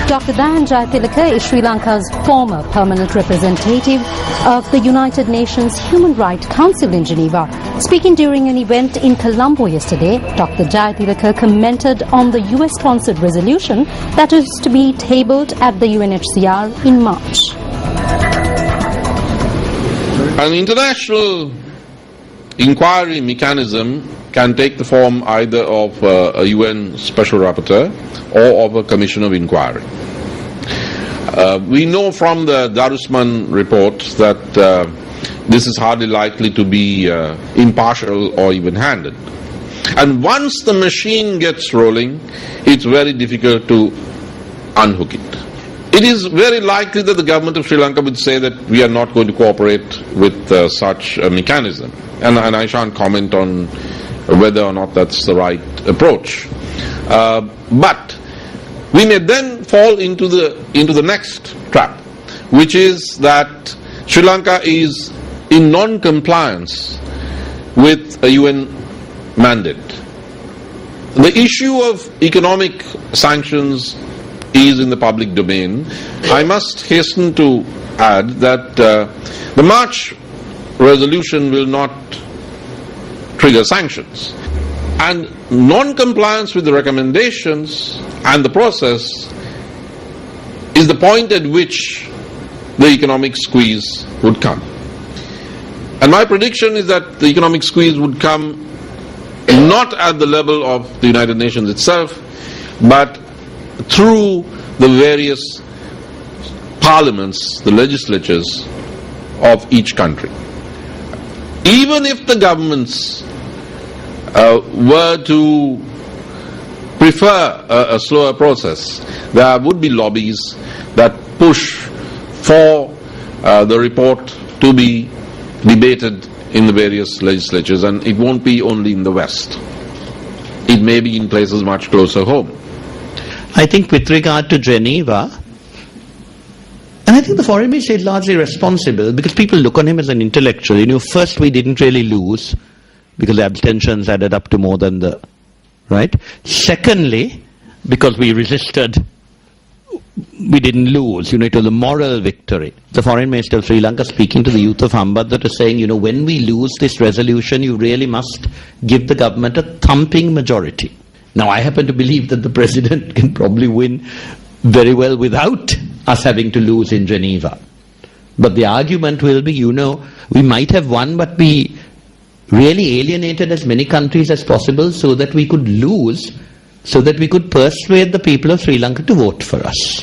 Dr. Dayan Jayatilleka is Sri Lanka's former permanent representative of the United Nations Human Rights Council in Geneva. Speaking during an event in Colombo yesterday, Dr. Jayatilleka commented on the US-sponsored resolution that is to be tabled at the UNHCR in March. An international inquiry mechanism can take the form either of a UN Special Rapporteur or of a Commission of Inquiry. We know from the Darusman report that this is hardly likely to be impartial or even-handed. And once the machine gets rolling, it's very difficult to unhook it. It is very likely that the government of Sri Lanka would say that we are not going to cooperate with such a mechanism. And I shan't comment on whether or not that's the right approach. But we may then fall into the next trap, which is that Sri Lanka is in non-compliance with a UN mandate. The issue of economic sanctions is in the public domain. I must hasten to add that the March resolution will not trigger sanctions. And non-compliance with the recommendations and the process is the point at which the economic squeeze would come. And my prediction is that the economic squeeze would come not at the level of the United Nations itself, but through the various parliaments, the legislatures of each country. Even if the governments were to prefer a slower process, there would be lobbies that push for the report to be debated in the various legislatures, and it won't be only in the West. It may be in places much closer home. I think with regard to Geneva, and I think the foreign minister is largely responsible because people look on him as an intellectual. You know, first we didn't really lose because the abstentions added up to more than the, right? Secondly, because we resisted, we didn't lose. You know, it was a moral victory. The foreign minister of Sri Lanka speaking to the youth of Hambantota is saying, you know, when we lose this resolution, you really must give the government a thumping majority. Now, I happen to believe that the president can probably win very well without us having to lose in Geneva. But the argument will be, you know, we might have won, but we really alienated as many countries as possible so that we could lose, so that we could persuade the people of Sri Lanka to vote for us.